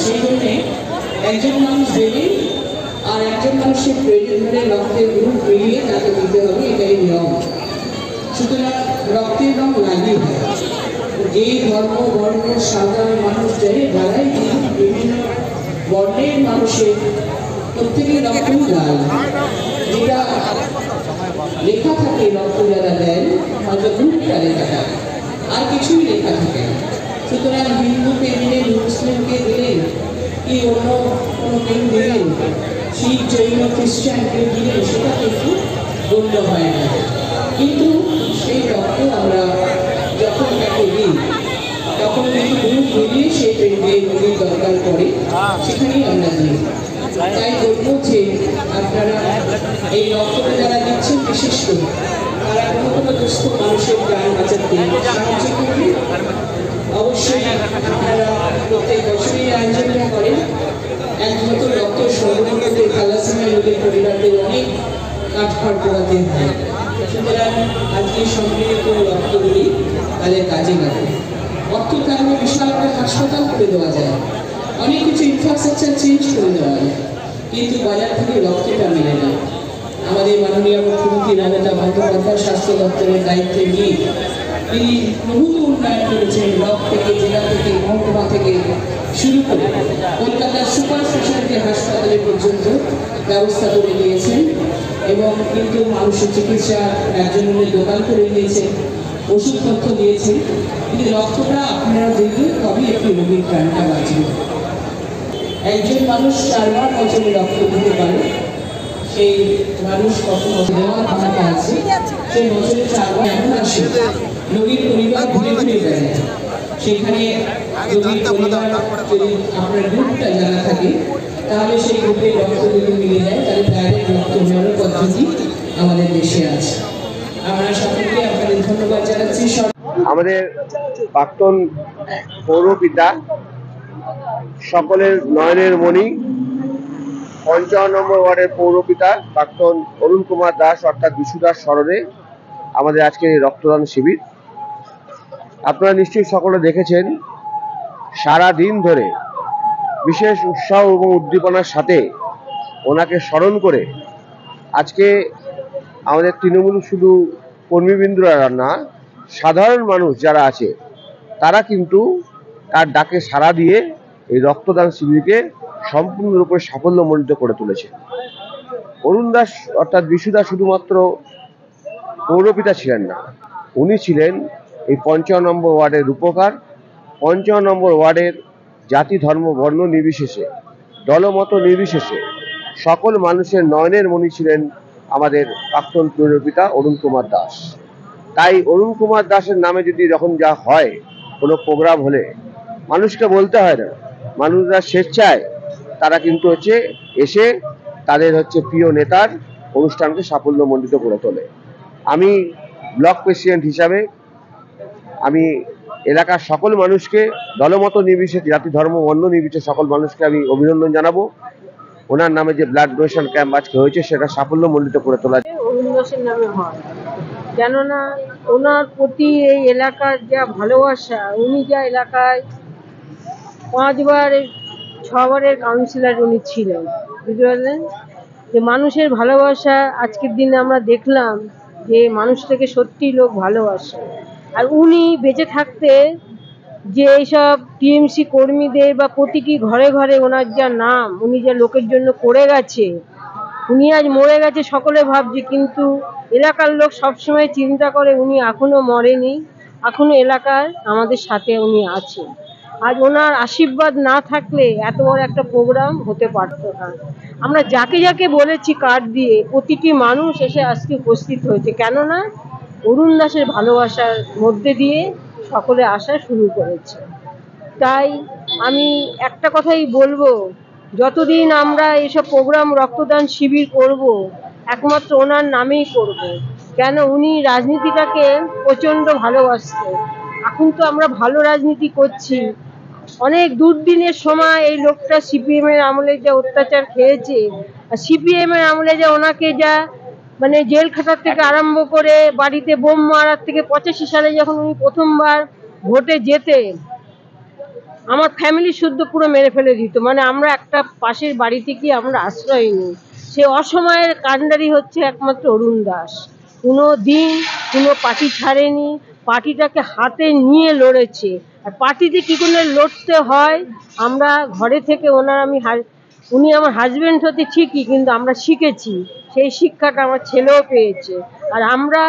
সেই জন্যে একজন মানুষ দেবে আর একজন মানুষের প্রয়োজন হলে রক্তের গ্রুপ মিলিয়ে তাকে দিতে হবে, এটাই নিয়ম। সুতরাং রক্তের রং লাগেই হয়, যে ধর্ম বর্ণ সাধারণ মানুষ যায় যারাই বিভিন্ন বর্ণের মানুষের প্রত্যেকের রক্ত লাল। যেটা লেখা থাকে রক্ত যারা দেন হয়তো গ্রুপটা লেখা থাকে, আর কিছুই লেখা থাকে না। সুতরাং হিন্দুকে দিলেন, মুসলিমকে দিলেন, কি অন্য কোনো কেউ দিলেন, শিখ জৈন খ্রিস্টানকে দিলেন, সেটা কিন্তু গণ্য হয় না। কিন্তু সেই রক্ত আমরা যখন তাকে দিই তখন কিন্তু গ্রুপ মিলিয়ে সেই রোগীর দরকার পড়ে, সেখানেই আমরা দিই। তাই বলবো যে আপনারা এই রক্তটা যারা দিচ্ছেন বিশেষ করে তারা কোনো দুস্থ মানুষের প্রাণ বাঁচাতে সাহায্য করবে। অবশ্যই আপনারা প্রত্যেক বছরই আয়োজনটা করেন। একমাত্র রক্ত সংগ্রহ করতে থ্যালাসেমিয়া রোগীর পরিবারদের অনেক কাঠখড় পোড়াতে হয়। সুতরাং আজকে সংগৃহীত রক্তগুলি তাদের কাজে লাগে। অর্থের কারণে বিশাল একটা হাসপাতাল করে দেওয়া যায়, অনেক কিছু ইনফ্রাস্ট্রাকচার চেঞ্জ করে দেওয়া যায়, কিন্তু বাজার থেকে রক্তটা মেলে না। আমাদের মাননীয় মুখ্যমন্ত্রী মমতা বন্দ্যোপাধ্যায় স্বাস্থ্য দপ্তরের দায়িত্বে নিয়ে তিনি বহুত উন্নয়ন করেছেন। ব্লক থেকে, জেলা থেকে, মহকুমা থেকে শুরু করে কলকাতার সুপার স্পেশালিটি হাসপাতালে পর্যন্ত ব্যবস্থা করে দিয়েছেন এবং কিন্তু মানুষের চিকিৎসা একজন দোকান করে দিয়েছেন, ওষুধপত্র দিয়েছেন। কিন্তু রক্তটা আপনারা দেখবেন তবে একটি রোগীর প্রাণটা বাঁচবে। একজন মানুষ 4 বার বছরে রক্ত দিতে পারে, সেই মানুষ কত দেওয়ার ক্ষমতা আছে, সেই বছরে 4 বার এমন আসে রোগীর পরিবার ঘুরে ঘুরে বেড়ায়। সেখানে রোগীর পরিবার যদি আপনার গ্রুপটা জানা থাকে তাহলে সেই গ্রুপে রক্ত যদি মিলে যায় তাহলে ডাইরেক্ট রক্ত নেওয়ার পদ্ধতি আমাদের দেশে আছে। আমরা সকলকে আপনাদের ধন্যবাদ জানাচ্ছি। আমাদের প্রাক্তন পৌরপিতা, সকলের নয়নের মণি, 55 নম্বর ওয়ার্ডের পৌরপিতা প্রাক্তন অরুণ কুমার দাস অর্থাৎ বিশু দাস স্মরণে আমাদের আজকে রক্তদান শিবির। আপনারা নিশ্চয়ই সকলে দেখেছেন, সারা দিন ধরে বিশেষ উৎসাহ এবং উদ্দীপনার সাথে ওনাকে স্মরণ করে আজকে আমাদের তৃণমূল শুধু কর্মীবৃন্দরা না, সাধারণ মানুষ যারা আছে তারা কিন্তু তার ডাকে সাড়া দিয়ে এই রক্তদান শিবিরকে সম্পূর্ণরূপে সাফল্যমণ্ডিত করে তুলেছে। অরুণ দাস অর্থাৎ বিশু দাস শুধুমাত্র পৌরপিতা ছিলেন না, উনি ছিলেন এই 55 নম্বর ওয়ার্ডের রূপকার। 55 নম্বর ওয়ার্ডের জাতি ধর্ম বর্ণ নির্বিশেষে, দলমত নির্বিশেষে সকল মানুষের নয়নের মণি ছিলেন আমাদের প্রাক্তন পৌরপিতা অরুণ কুমার দাস। তাই অরুণ কুমার দাসের নামে যদি যখন যা হয় কোনো প্রোগ্রাম হলে মানুষকে বলতে হয় না, মানুষরা স্বেচ্ছায় তারা কিন্তু এসে তাদের প্রিয় নেতার অনুষ্ঠানকে সাফল্যমণ্ডিত করে তোলে। আমি ব্লক প্রেসিডেন্ট হিসাবে আমি এলাকার সকল মানুষকে দলমত নির্বিশেষে, জাতি ধর্ম বর্ণ নির্বিশেষে সকল মানুষকে আমি অভিনন্দন জানাবো। ওনার নামে যে ব্লাড ডোনেশন ক্যাম্প আজকে হয়েছে সেটা সাফল্যমণ্ডিত করে তোলা অরুণ দাসের নামে হয়, কেননা ওনার প্রতি এই এলাকার যা ভালোবাসা, উনি যা এলাকায় 5 বার 6 বারের কাউন্সিলর উনি ছিলেন, বুঝতে পারলেন? যে মানুষের ভালোবাসা আজকের দিনে আমরা দেখলাম যে মানুষটাকে সত্যি লোক ভালোবাসে। আর উনি বেঁচে থাকতে যে এইসব টিএমসি কর্মীদের বা প্রতিটি ঘরে ঘরে ওনার যা নাম, উনি যা লোকের জন্য করে গেছে, উনি আজ মরে গেছে সকলে ভাবছে, কিন্তু এলাকার লোক সবসময় চিন্তা করে উনি এখনো মরেনি, এখনো এলাকার আমাদের সাথে উনি আছেন। আজ ওনার আশীর্বাদ না থাকলে এত বড় একটা প্রোগ্রাম হতে পারত না। আমরা যাকে যাকে বলেছি কার্ড দিয়ে, প্রতিটি মানুষ এসে আজকে উপস্থিত হয়েছে, কেননা অরুণ দাসের ভালোবাসার মধ্যে দিয়ে সকলে আসা শুরু করেছে। তাই আমি একটা কথাই বলবো, যতদিন আমরা এইসব প্রোগ্রাম রক্তদান শিবির করব, একমাত্র ওনার নামেই করব। কেন, উনি রাজনীতিটাকে প্রচণ্ড ভালোবাসতেন। এখন তো আমরা ভালো রাজনীতি করছি, অনেক দুর্দিনের সময় এই লোকটা সিপিএমের আমলে যা অত্যাচার খেয়েছে, আর সিপিএমের আমলে যা ওনাকে যা জেল খাটার থেকে আরম্ভ করে বাড়িতে বোম মারার থেকে 85 সালে যখন উনি প্রথমবার ভোটে জেতে আমার ফ্যামিলি শুদ্ধ পুরো মেরে ফেলে দিত, মানে আমরা একটা পাশের বাড়িতে কি আমরা আশ্রয় নিই। সে অসময়ের কাণ্ডারি হচ্ছে একমাত্র অরুণ দাস। কোনো দিন কোনো পার্টি ছাড়েনি, পার্টিটাকে হাতে নিয়ে লড়েছে। আর পার্টিতে কী করে লড়তে হয় আমরা ঘরে থেকে উনি আমার হাজবেন্ড হতে ঠিকই, কিন্তু আমরা শিখেছি, সেই শিক্ষাটা আমার ছেলেও পেয়েছে। আর আমরা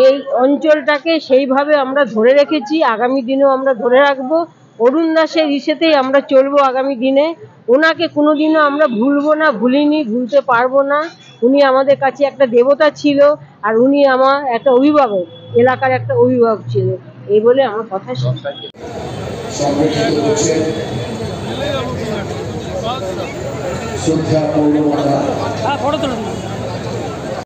এই অঞ্চলটাকে সেইভাবে আমরা ধরে রেখেছি, আগামী দিনেও আমরা ধরে রাখবো। অরুণ দাসের ইসেতেই আমরা চলবো আগামী দিনে। ওনাকে কোনোদিনও আমরা ভুলবো না, ভুলিনি, ভুলতে পারবো না। উনি আমাদের কাছে একটা দেবতা ছিল, আর উনি আমার একটা অভিভাবক, এলাকার একটা অভিভাবক ছিল। এই বলে আমার কথা শেষ। সংগঠিত হচ্ছে শ্রদ্ধা পৌরমাতা